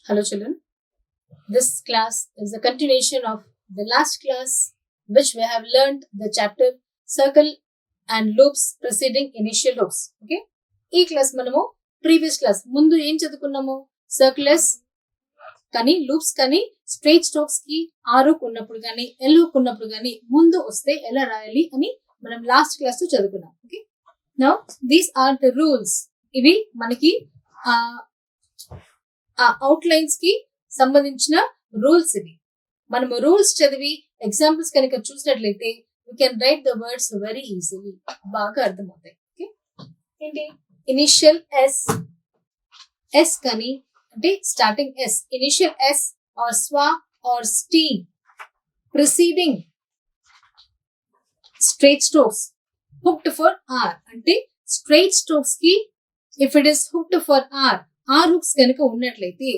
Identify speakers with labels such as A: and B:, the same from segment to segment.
A: Hello children, this class is a continuation of the last class which we have learned the chapter circle and loops preceding initial hooks. Okay, ఈ class మనము previous class ముందు ఏం చదువుకున్నాము, circulars కానీ loops కానీ straight strokes కి R hook ఉన్నప్పుడు కానీ L hook ఉన్నప్పుడు కానీ ముందు వస్తే ఎలా రాయాలి అని మనం లాస్ట్ క్లాస్ లో చదువుకున్నాం. Okay, now these are the rules. ఇవి మనకి ఆ అవుట్లైన్స్ కి సంబంధించిన రూల్స్. ఇవి మనము రూల్స్ చదివి ఎగ్జాంపుల్స్ కనుక చూసినట్లయితే we can write the words very easily, బాగా అర్థమవుతాయి. ఓకే, ఏంటి ఇనిషియల్ ఎస్ కానీ అంటే starting S, initial S R స్వా ఆర్ స్టీ preceding straight strokes hooked for R. అంటే స్ట్రైట్ స్ట్రోక్స్ కి if it is hooked for R hooks కనుక ఉన్నట్లయితే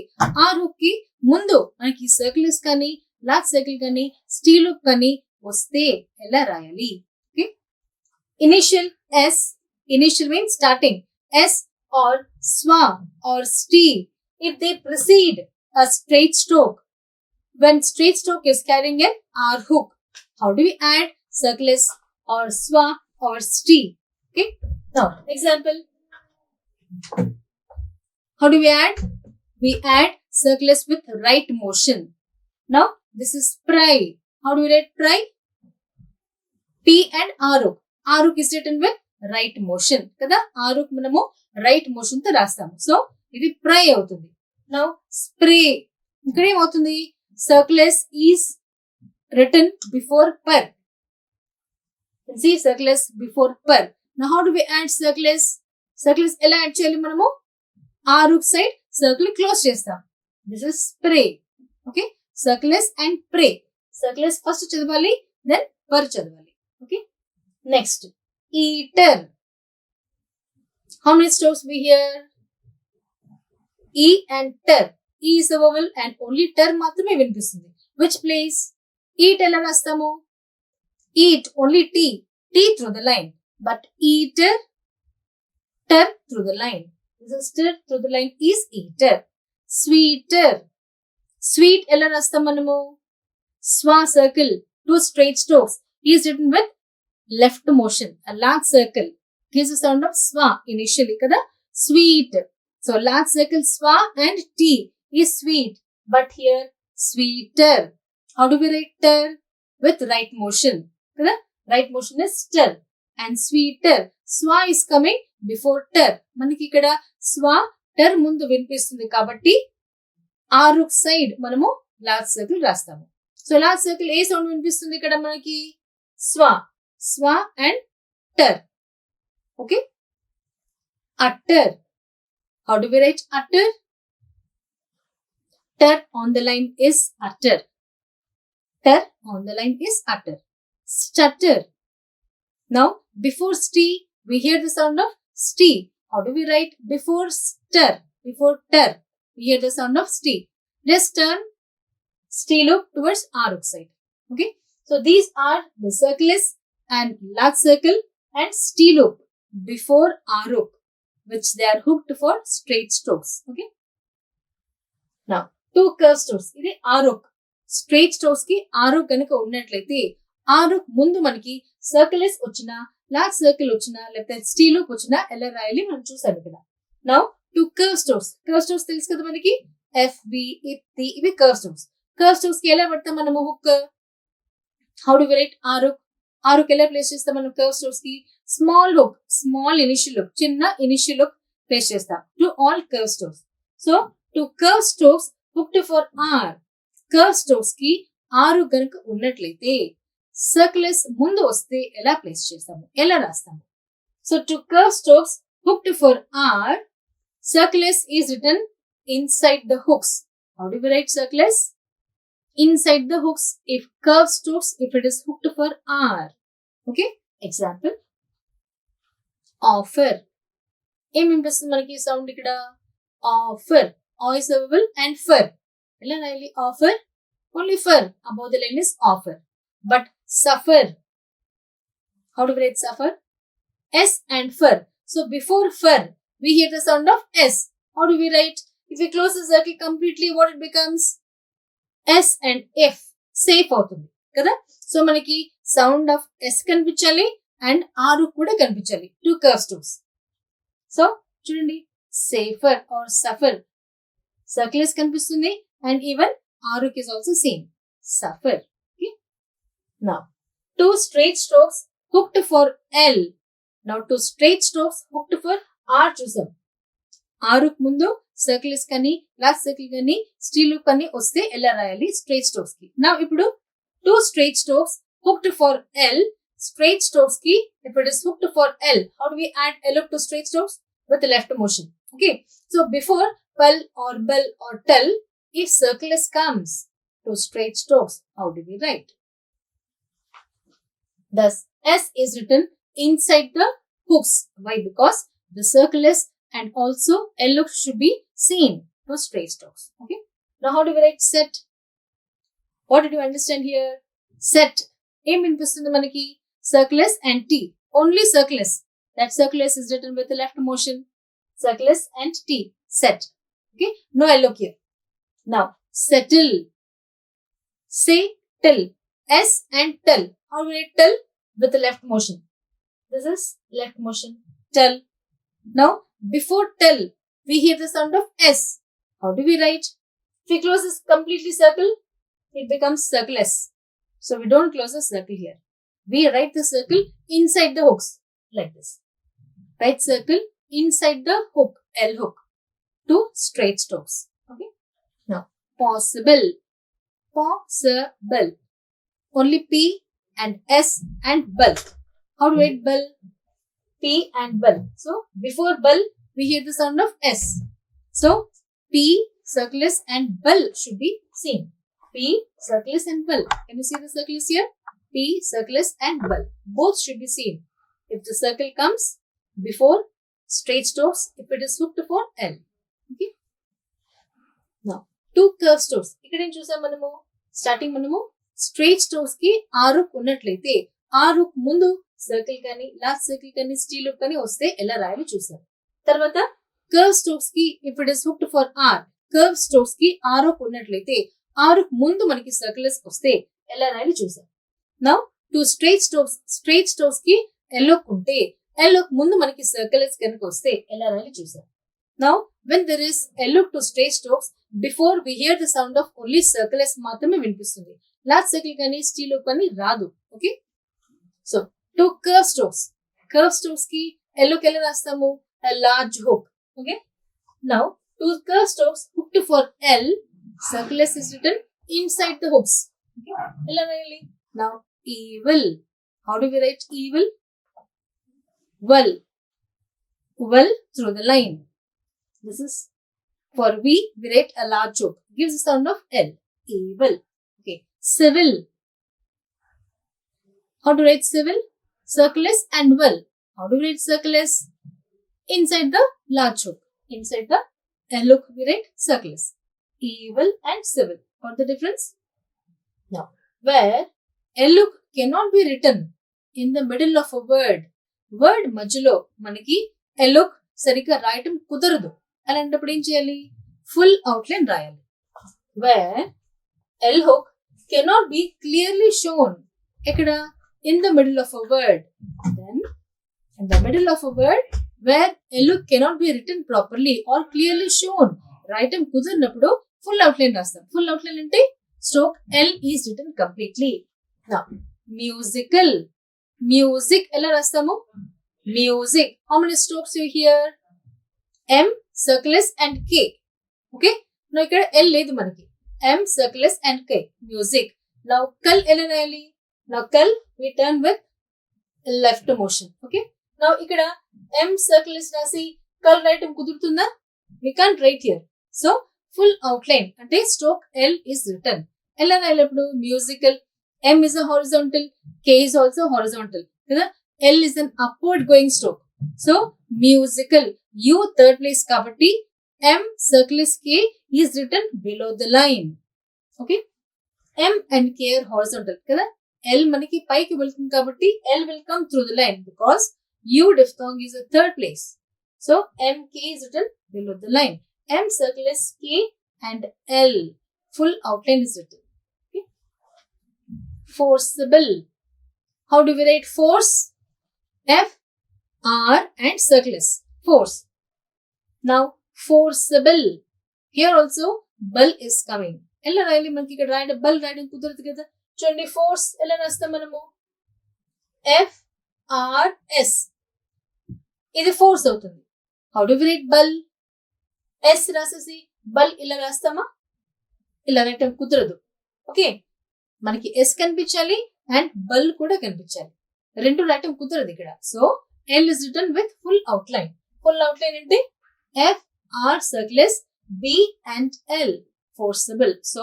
A: ఆర్ హుక్ కి ముందు మనకి సర్కిల్స్ కానీ లార్జ్ సర్కిల్ కానీ స్టీల్ హుక్ కానీ వస్తే ఎలా రాయాలి? Okay, initial S, initial means starting S R స్వా R స్టీ if they precede a straight stroke. When straight stroke is carrying an R hook, how do we add circle S or swa or sti? Okay, now example. How do we add? We add circle S with right motion. Now this is pry. How do we write pry? P and R hook. R hook is written with right motion. Kada R hook manamu right motion తో రాస్తాము. So ఇది ప్ray అవుతుంది. Now spray, ఇక్కడ ఏమవుతుంది, circle S is written before per. See circle S before per. Now how do we add circle S? Circle S ఎలా add చేయాలి? మనము R hook side circle close చేస్తాం. This is spray. Okay, circle S and pray. Circle S first చదవాలి, then per చదవాలి. Okay, next eater. How many strokes we hear? E and ter. E is a vowel and only ter మాత్రమే వినిపిస్తుంది. Which place? Eat ఎలా రాస్తాము? Eat, only T. T through the line. But eater, ter through the line. This is ter through the line is eater. Sweeter. Sweet ఎలా రాస్తాం మనము? Swa circle, two straight strokes. E is written with left motion. A large circle gives a sound of swa initially kada. Sweet. So large circle swa and T is sweet, but here sweeter. How do we write ter? With right motion. Right motion is ter and sweeter. Swa is coming before ter. Manaki ikkada swa ter mundu vinipistundi kabatti R hook side manamu large circle rastamu. So large circle A sound vinipistundi ikkada manaki? Swa. Swa and ter. Okay? Utter. How do we write utter? Ter on the line is utter. Ter on the line is utter. Stutter. Now, before sti, we hear the sound of sti. How do we write before stir? Before ter, we hear the sound of sti. Just turn sti loop towards R hook side. Okay. So, these are the circles and large circle and sti loop before R hook, which they are hooked for straight strokes. Okay. Now, two curved strokes. ఇది R hook. Straight strokes కి R hook కనుక ఉన్నట్లయితే R hook ముందు మనకి circles వచ్చినా, large circle వచ్చినా, లేకపోతే steel hook వచ్చినా ఎలా రాయాలి మనం చూసాము కదా. Now two curve strokes. Curve strokes తెలుసు కదా మనకి, ఎఫ్ బి ఇ, ఇవి కర్వ్ స్ట్రోక్స్. కర్వ్ స్ట్రోక్స్ కి ఎలా పడతాం మనము hook? How do we write R hook? R hook ఎలా ప్లేస్ చేస్తాం మనం కర్వ్ స్ట్రోక్స్ కి? Small hook, small initial hook, చిన్న ఇనిషియల్ హుక్ ప్లేస్ చేస్తాం to all curve strokes. So two curve strokes hooked for R. Curve strokes కి R hook గనుక ఉన్నట్లయితే circles ముందు వస్తే ఎలా ప్లేస్ చేస్తాము, ఎలా రాస్తాము? So two curve strokes hooked for R, circles is written inside the hooks. How do we write circles? Inside the hooks if curved strokes if it is hooked for R. Okay, example. Offer. ఏం వినిపిస్తుంది మనకి sound ఇక్కడ? Offer. ఆ is a vowel and fur. ఎలా రాయాలి? Offer, only fur above the line is offer. But suffer. How do we write suffer? S and fur. So before fur we hear the sound of S. How do we write? If we close the circle completely, what it becomes? S and F. Safe అవుతుంది కదా. So మనకి sound of S కనిపించాలి and R కూడా కనిపించాలి. 2 curve strokes. So చూడండి, safer or suffer circle కనిపిస్తుంది and even R hook is also seen. Suffer. Okay. Now 2 straight strokes hooked for L. Now 2 straight strokes hooked for R చూసాం. ఆరుక్ ముందు circles కానీ last circle కానీ steel loop కానీ వస్తే ఎలా రాయాలి స్ట్రైట్ స్ట్రోక్స్ కి. నా ఇప్పుడు 2 straight strokes hooked for L. Straight strokes ki, if it is hooked for L, how do we add L hook to straight strokes? With the left motion. Okay. So before pal or bell or tell, if circle comes to straight strokes, how do we write? Thus S is written inside the hooks. Why? Because the circle and also L hook should be seen to straight strokes. Okay. Now how do we write set? What did you understand here? Set. Em inpistundi manaki circle and T. Only circle. That circle is written with the left motion. Circle and T. Set. Okay. No L hook here. Now settle. Say till. S and tell. How do we write tell? With the left motion. This is left motion. Tell. Now before tell, we hear the sound of S. How do we write? If we close this completely circle, it becomes circle S. So we don't close the circle here. We write the circle inside the hooks like this. Write circle inside the hook, L hook, to straight strokes. Okay. Now possible. Possible. Only P and S and bell. How do we write bell? P and bell. So before bell, we hear the sound of S. So P, circle and bell should be seen. P, circle and bell. Can you see the circles here? P, circle and bell. Both should be seen. If the circle comes before straight strokes, if it is hooked for L. Okay. Now 2 curve strokes. ఇక్కడ ఏం చూసాం మనము? Starting మనము straight strokes కి R ఉన్నట్లయితే ఆరు ముందు circle కానీ లాస్ట్ సర్కిల్ కానీ స్టీల్ హుక్ కానీ వస్తే ఎలా రాయాలి చూసాం. తర్వాత కర్వ్ స్ట్రోక్స్ కి if it is hooked for R, curve strokes కి ఆరు ఉన్నట్లయితే ఆరు ముందు మనకి సర్కిల్స్ వస్తే ఎలా రాయాలి చూసాం. నౌ 2 స్ట్రైట్ స్ట్రోక్స్ కి ఎల్ హుక్ ఉంటే ఎల్ హుక్ ముందు మనకి సర్కిల్స్ కనుక వస్తే ఎలా రాయాలి చూసాం. Now when there is L hook to straight strokes, before we hear the sound of only circles మాత్రమే వినిపిస్తుంది. లాస్ట్ సర్కిల్ కానీ స్టీల్ హుక్ కానీ రాదు. Okay. So 2 curve strokes. Curve strokes ki L hook ఎలా రాస్తాము? A large hook. Okay. Now 2 curve strokes hooked for L. Circle is written inside the hooks. Okay. ఎలా రాయాలి? Now evil. How do we write evil? Well. Well through the line. This is for V. We write a large hook. Gives the sound of L. Evil. Okay. Civil. How to write civil? Circle and well. How do we write circle? Inside the large hook. Inside the L hook we write circle. Evil and civil. What the difference? Now, where L hook cannot be written in the middle of a word. Word మధ్యలో మనకి L hook సరిగ్గా రాయటం కుదరదు. అలాంటప్పుడు ఏం చేయాలి? Full outline రాయాలి. Where L hook cannot be clearly shown. ఎక్కడ? In the middle of a word. Then, in the middle of a word where L hook cannot be written properly or clearly shown. Write కుదిరినప్పుడు full outline రాస్తాం. Full outline అంటే stroke L is written completely. Now, musical. Music ఎలా రాస్తాము? Music. How many strokes you hear? M, circle and K. Okay. Now ఇక్కడ L లేదు మనకి. M, circle and K. Music. Now, kal ఎలా రాయాలి? Now kal we turn with left motion. Okay. Now ikkada M circle is rasi kal write kudurutunda? We can't write here. So full outline ante stroke L is written. Ella rayalappudu musical. M is a horizontal. K is also horizontal. Kada L is an upward going stroke. So musical. U third place kabatti M circle is K is written below the line. Okay. M and K are horizontal. Kada L మనకి పైకి వెళ్తుంది కాబట్టి L will come through the line because U diphthong is a third place. So MK is written below the line. M circle is K and L. Full outline is written. Okay. Forcible. How do we write force? F, R and circle S. Force. Now forcible. Here also ball is coming. ఎలా రాయాలి మనకి ఇక్కడ రాయడం బల్ రాయడం కుదరదు కదా. చూడండి force ఎలా రాస్తాం మనము? FRS. ఇది ఫోర్స్ అవుతుంది. How do we right Bal? Yes రాసేసి బల్ ఇలా రాస్తామా? ఇలా రాయటం కుదరదు. ఓకే, మనకి ఎస్ కనిపించాలి అండ్ బల్ కూడా కనిపించాలి. రెండు రాయటం కుదరదు ఇక్కడ. So L is written with full outline. Full outline అంటే FR circle is B and L. Forcible. So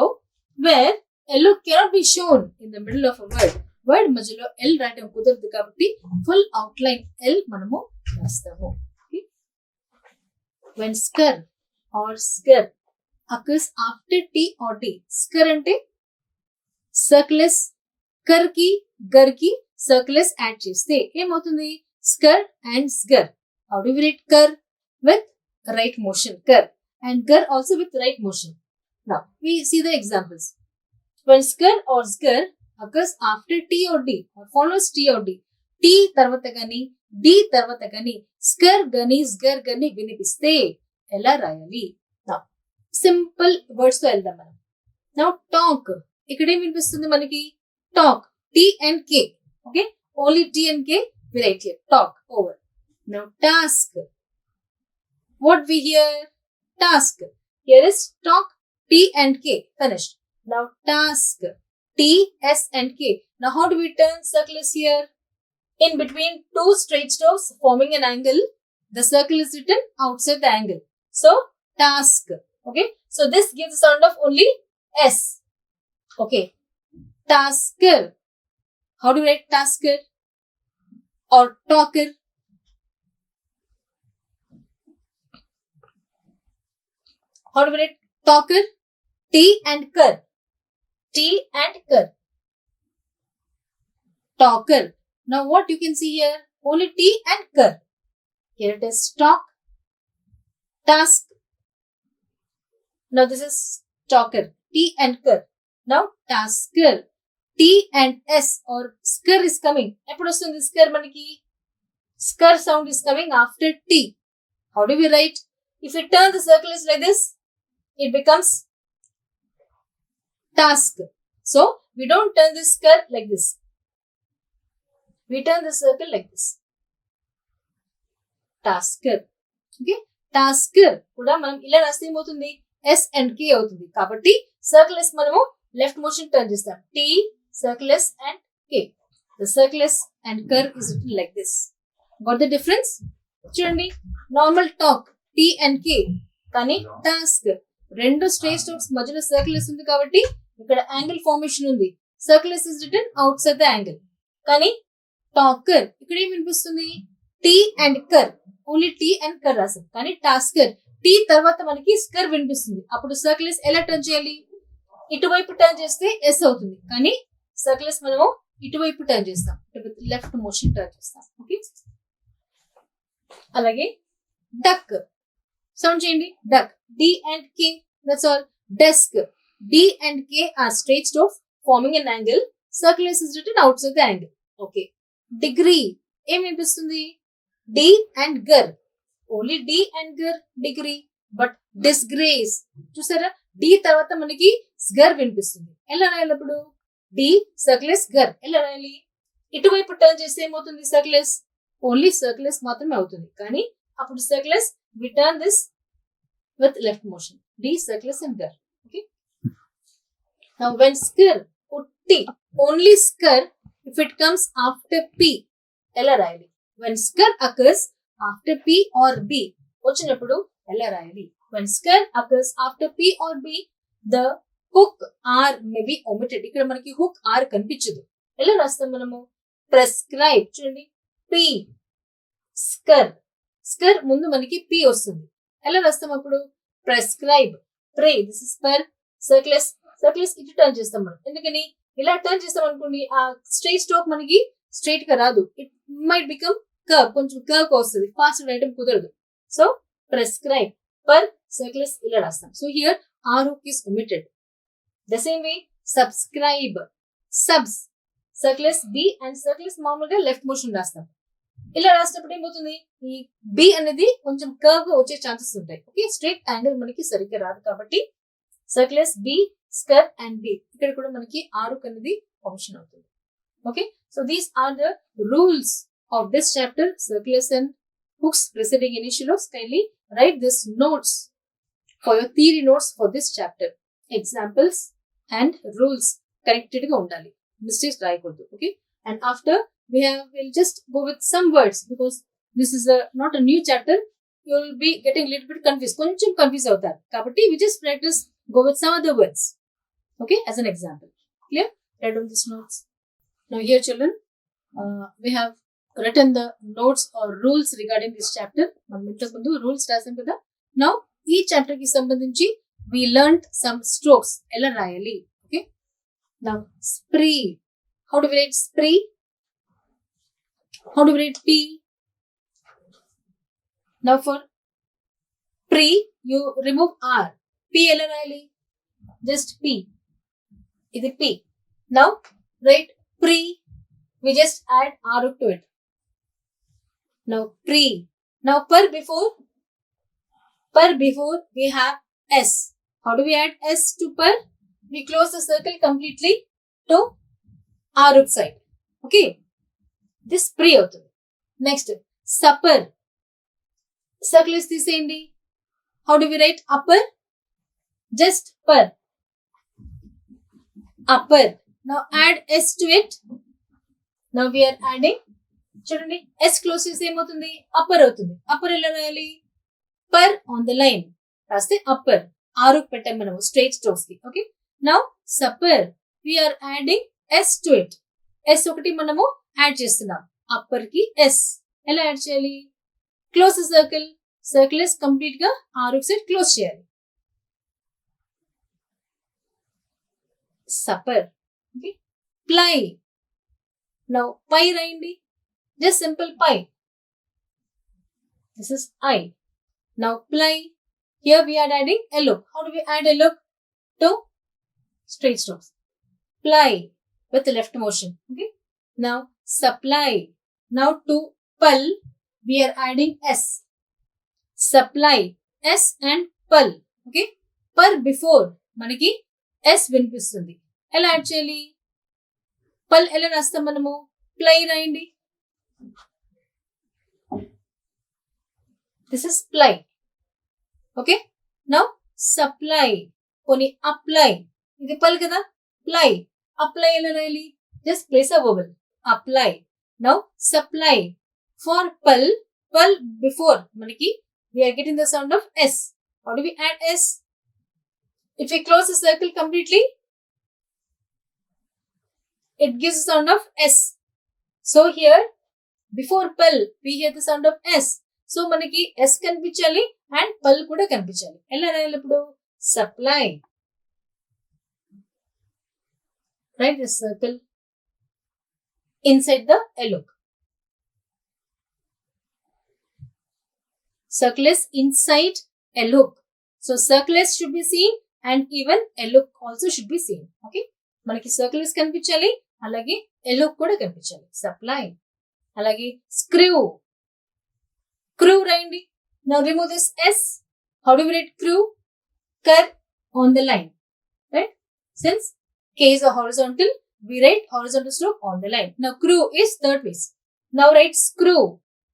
A: where L cannot be shown in the middle of a word. Word మధ్యలో L రాయటం కుదరదు కాబట్టి full outline L మనము రాస్తాము. When skr or skr occurs after T or D. Skr అంటే circles కర్ కి గర్ కి circles యాడ్ చేస్తే ఏమవుతుంది? Skr and sgar. How do we write kar? With right motion, kar, and gar also with right motion. Now we see the examples. When skr or sgar occurs after T or D or follows T or D, T tarvata gani, D tarvata gani, skr gani, sgar gani vinipiste ela rayali. Now simple words to eldam manam. Now talk. Ikkade vinipistundi manaki talk. T and K. Okay, only T and K we write here. Talk. Over. Now task. What we hear? Task. Here is talk, T and K. Finished. Now task. T, S and K. Now how do we turn circles here? In between two straight strokes forming an angle, the circle is written outside the angle. So task. Okay. So this gives the sound of only S. Okay. Tasker. How do we write tasker? Or talker? How do we write talker? T and kar. T and kar. Talker. Now what you can see here? Only T and kar. Here it is talk, task. Now this is talker. T and kar. Now tasker. T and S or skr is coming. Eppudu vastundi skr manaki? Skr sound is coming after T. How do we write? If we turn the circle is like this, it becomes task. So we don't turn this skr like this. We turn the circle like this. Tasker. Okay, tasker kuda manam ila raste emotundi S and K avutundi kabatti circle is manamu left motion turn chestam. T, circle S and K. The circle S and curve is written like this. Got the difference? చూడండి normal talk T and K కానీ task రెండు straight strokes మధ్యలో circle S ఉంది కాబట్టి ఇక్కడ angle formation ఉంది. Circle S is written outside the angle. కానీ talker ఇక్కడ ఏం వినిపిస్తుంది? T and kar. Only T and kar రాసాం. కానీ టాస్కర్ T తర్వాత మనకి స్కర్ వినిపిస్తుంది. అప్పుడు సర్కిల్ S ఎలా టర్న్ చేయాలి? ఇటువైపు టర్న్ చేస్తే S అవుతుంది. కానీ సర్కిల్స్ మనము ఇటువైపు టర్న్ చేస్తాం. లెఫ్ట్ మోషన్ టర్న్ చేస్తాం. ఓకే, అలాగే డక్ సౌండ్ చేయండి. Duck. D and K. That's all. Desk. D and K are straight strokes forming an angle. Circle S is written outside the angle. Okay. Degree. ఏం వినిపిస్తుంది? D and gar. Only D and gar. Degree. But disgrace. చూసారా? D తర్వాత మనకి స్గర్ వినిపిస్తుంది. ఎలా రాయాలప్పుడు? D circle S gar. ఎలా రాయాలి? ఇటువైపు టర్న్ చేస్తే ఏమవుతుంది? circle S. Only circle S మాత్రమే అవుతుంది. కానీ అప్పుడు circle S we turn this with left motion. D circle S and gar. Okay. Now when skr, put T. Only skr if it comes after P. ఎలా రాయాలి? When skr occurs after P or B. వచ్చినప్పుడు ఎలా రాయాలి? When skr occurs after P or B, the hook R may be omitted. ఇక్కడ మనకి hook R కనిపించదు. ఎలా రాస్తాం మనము? Prescribe. చూడండి. P. Skr. Skr ముందు మనకి P వస్తుంది. ఎలా రాస్తాం అప్పుడు? Prescribe. Pray. This is per. Circle S. Circle S ఇటు టర్న్ చేస్తాం మనం. ఎందుకని? ఇలా టర్న్ చేస్తాం అనుకోండి, ఆ స్ట్రైట్ స్ట్రోక్ మనకి స్ట్రైట్ గా రాదు. It might become curve. కొంచెం కర్వ్ వస్తుంది. ఫాస్ట్ రాయడం కుదరదు. So prescribe. Per circles ఇలా రాస్తాం. So here R is omitted. The same way subscribe, subs, circles B and circles మామూలుగా లెఫ్ట్ మోషన్ రాస్తాం. ఇలా రాసినప్పుడు ఏమవుతుంది, ఈ B అనేది కొంచెం కర్వ్ గా వచ్చే ఛాన్సెస్ ఉంటాయి. ఓకే, స్ట్రైట్ యాంగిల్ మనకి సరిగ్గా రాదు కాబట్టి సర్క్యులస్ B, స్కర్ అండ్ B ఇక్కడ కూడా మనకి ఆరుక్ అనేది ఫంక్షన్ అవుతుంది. Okay, so these are the rules of this chapter, circle S and hooks preceding initials. Kindly write this notes for your theory notes for this chapter. Examples and rules connected ga undali, mistakes rayakoddu. Okay, and after we'll just go with some words because this is not a new chapter. You will be getting a little bit confused, koncham confused avutaru kabatti we just practice, go with some other words. Okay, as an example. Clear? Write down these notes. Now here children, we have written the notes or rules regarding this chapter. మనం ఇంతకు ముందు rules రాసాం కదా. Now ఈ chapter కి సంబంధించి we learned some strokes ఎలా రాయాలి. Okay, now spree, how do we write spree, how do we write P. Now for pre you remove R, P ఎలా రాయాలి, just P, ఇది P. Now write pre, we just add R to it. Now pre. Now per before we have S. How do we add S to per? We close the circle completely to R side. Okay, this pre అవుతుంది. Next supper, circle is తీసేయండి. How do we write upper? Just per, upper. Now add S to it. Now we are adding, చూడండి S close చేస్తే ఏమవుతుంది, upper అవుతుంది. Upper ఎలా రాయాలి, per on the line రాస్తే upper, R పెట్టాం మనము స్ట్రైట్ స్ట్రోక్స్ కి. Okay, now supper we're adding S to it. S ఒకటి మనము యాడ్ చేస్తున్నాం అప్పర్ కి. ఎస్ ఎలా యాడ్ చేయాలి, close circle, circle is complete గా ఆరు సైడ్ క్లోజ్ చేయాలి. సప్పర్. Okay, ply. నౌ పై రాయండి, just simple pi. This is I. Now ply. Here we are adding a look. How do we add a look to straight strokes? Ply with left motion. Okay. Now supply. Now to pull we are adding S. Supply, S and pull. Okay. Per before manaki S వినిపిస్తుంది. ఎలా add చేయాలి, పల్ ఎలా రాస్తాం మనము, ply రాయండి. This is ply. Okay, now supply, poni apply, ఇది పల్ కదా, ply, apply ఎలా రాయాలి, just place a vowel, apply. Now supply. For pull before మనకి we are getting the sound of S. How do we add S? If we close the circle completely, it gives the sound of S. So here before pull we hear the sound of S. So మనకి S కనిపించాలి and pull కూడా కనిపించాలి. ఎలా రాయాలి ఇప్పుడు, supply. Write the circle inside the look. Circle is inside a look. So circle should be seen and even a look also should be seen. Okay, మనకి circle కనిపించాలి అలాగే a look కూడా కనిపించాలి. Supply. అలాగే screw, crew రాయండి. Now remove this S. How do we write crew? Curve on the line, right? Since K is a horizontal, we write horizontal stroke on the line. Now crew is third place. Now write screw.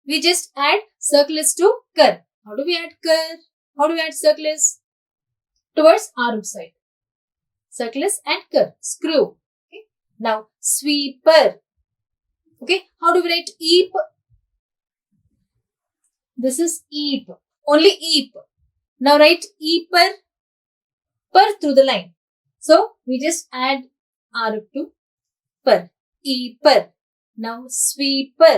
A: We just add circles to curve. How do we add curve? How do we add circles? Towards arm side. Circles and curve. Screw. Okay. Now sweeper. Okay, how do we write eep? This is eep, only eep. Now write eeper, per through the line. So we just add R to per, eeper. Now sweeper.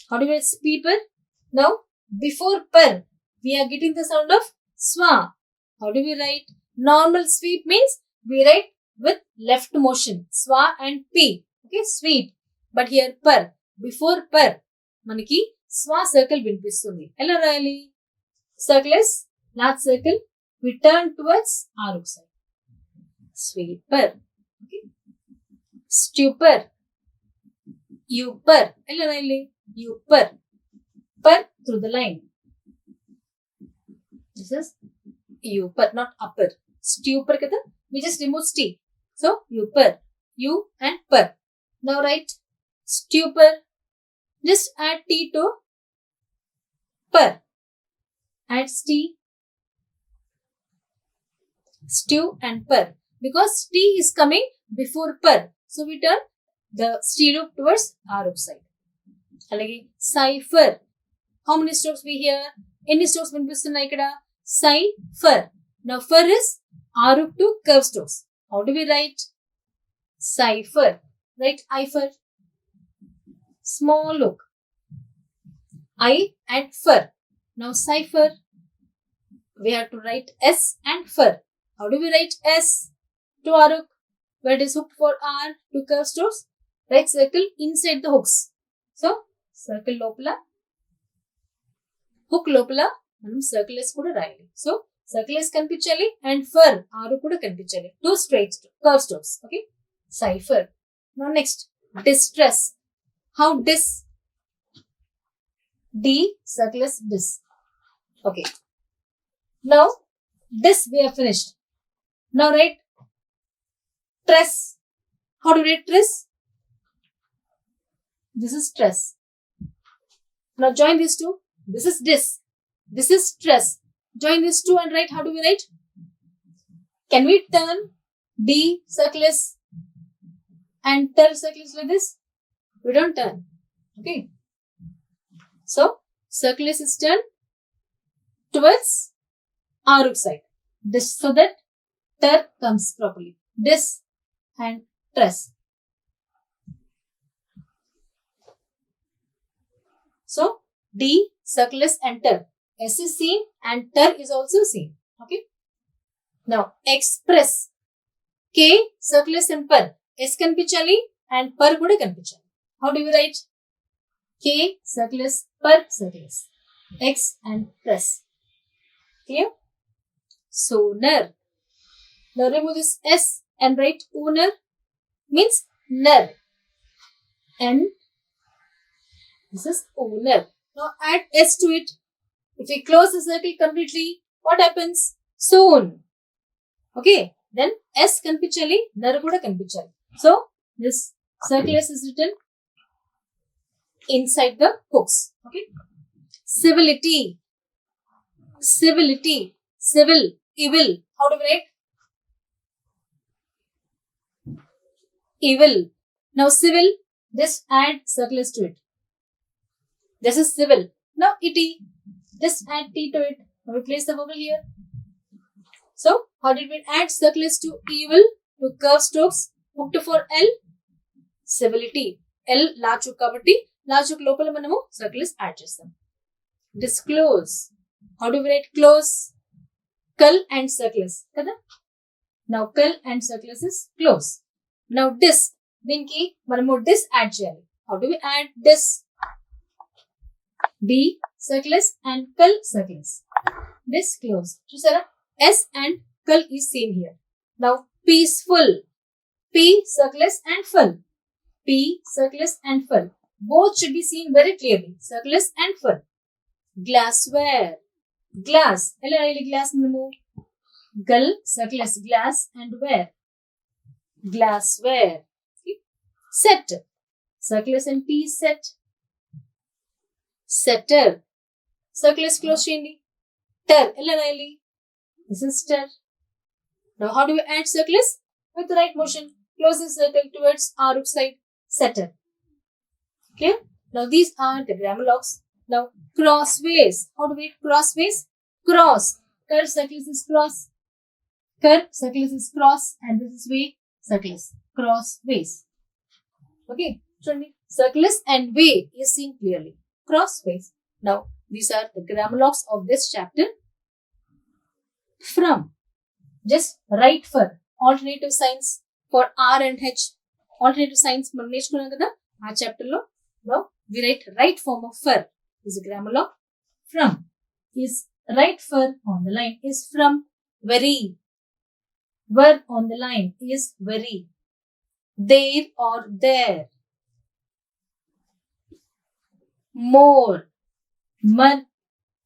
A: How do we write sweeper? Now before per we are getting the sound of swa. How do we write? Normal sweep means we write with left motion, swa and P. Okay, sweep. But here per, before per మనకి స్వా circle వినిపిస్తుంది. ఎలా రాయాలి, circle is large circle, we turn towards Aruk side. Sweeper. Okay. Stupor. Upper. Upper. Per through the line. This is upper, not upper. Stupor kata, we just remove st. So upper. U and per. Now write stupor. Just add t to per. Add st. Stew and per. Because t is coming before per. So we turn the st loop towards Aruk side. Alage cipher. How many strokes we hear? Any strokes వినిపిస్తున్నాయి ఇక్కడ? Cipher. Now fur is Aruk to curve strokes. How do we write? Cipher. Write I for small hook. I and fur. Now cipher. We have to write S and fur. How do we write S to Aruk? Where it is hooked for R to curve strokes. Write circle inside the hooks. So circle lopala. Hook lopala. మనం circle S కూడా రాయాలి. So circle S కనిపించాలి and fur R కూడా కనిపించాలి. Two straight curve strokes. Okay. Cipher. Now next, distress. How dis? D circle S dis. Okay. Now this we have finished. Now write tress. How do we write tress? This is tress. Now join these two. This is dis. This is tress. Join these two and write. How do we write? Can we turn D circle S and turn circle S like this? We don't turn. Okay. So circle S is turned towards Aruk side. This so that ter comes properly. Dis and tress. So D circle S and ter. S is seen and ter is also seen. Okay. Now express. K circle S and per. S కనిపించాలి and per కూడా కనిపించాలి. How do we write? K circle S per circle S. X and press. Clear? Sooner. Now remove this S and write owner means ner. And this is owner. Now add S to it. If we close the circle completely, what happens? Soon. Okay. Then S కనిపించాలి, ner కూడా కనిపించాలి. So this circle S is written inside the hooks. Okay. Civility. Civility. Civil. Evil. How do we write? Evil. Now civil, just add circle S to it. This is civil. Now it. Just add T to it. Now we place the vowel here. So how did we add circle S to evil to curve strokes hooked for L? Civility. L large hook kabatti large hook lopala manamu circle S add chestam. Disclose. How do we write close? Cull and circle S. Kada? Now cull and circle S is close. Now dis. Dinki manamu dis add cheyali. How do we add dis? D circle S and cull circle S. This close. Chusara S and cull is seen here. Now peaceful. P circle S and full. P circle S and full. Both should be seen very clearly. Circle S and full. Glassware. Glass. Ella glass namo. Gull circle S glass and ware. Glassware. Okay. Set. Circle S and T set. Setter. Circle S close cheyandi. Ter. Ella this is ter. Now how do we add circle S? With the right motion. Close the circle towards Aruk side. Setter. Clear? Now these are the grammar locks. Now crossways. How do we crossways? Cross. Curve circle is cross. Curve circle is cross. And this is way. Circle is crossways. Okay. So circle and way is seen clearly. Crossways. Now these are the grammar locks of this chapter. From. Just write for alternative signs for R and H. Alternative signs మనం నేర్చుకున్నాం కదా ఆ chapter లో. Now we write right form of for is a grammar lock. From is Right verb on the line is from. Very. Verb on the line is very. There or there. More. Mar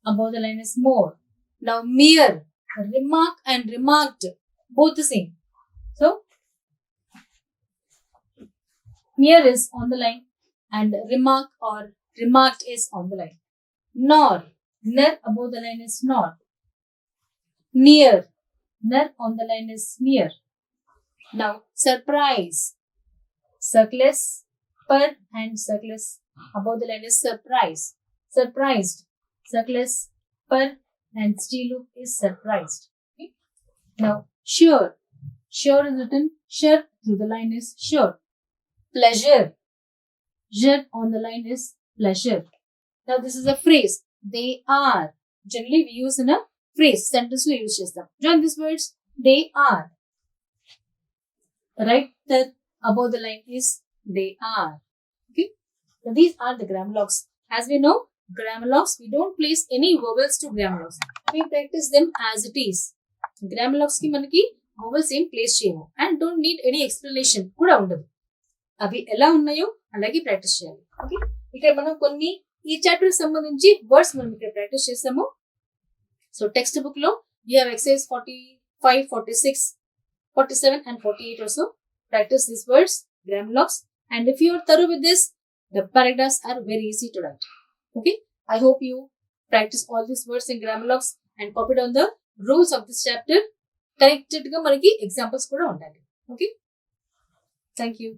A: above the line is more. Now mere. Remark and remarked. Both the same. So mere is on the line and remark or remarked is on the line. Nor. Ner above the line is nor. Near. Ner on the line is near. Now surprise. Circless per and circless above the line is surprise. Surprised. Circless per and steel loop is surprised. Okay. Now sure. Sure is written. Sure through the line is sure. Pleasure. J on the line is pleasure. Now this is a phrase. They are. Generally we use in a phrase. Sentence we use just them. Join these words. They are. Right there above the line is they are. Okay. Now these are the grammar locks. As we know, grammar locks, we don't place any vowels to grammar locks. We practice them as it is. Grammar locks ki manaki vowels ఏం place చేయము and don't need any explanation కూడా ఉండదు. అవి ఎలా ఉన్నాయో అలాగే practice చేయాలి. Okay. ఇక్కడ మనం కొన్ని ఈ చాప్టర్ సంబంధించి వర్డ్స్ మనం ఇక్కడ ప్రాక్టీస్ చేసాము. సో టెక్స్ట్ బుక్ లో you have exercise 45, 46, 47 and 48 also. Practice these words, grammar locks, and if you are thorough with this, the paragraphs are very easy to write. Okay. I hope you practice all these words in grammar locks and copy down the rules of this chapter. Connected ga manaki examples kuda undali. Okay. Thank you.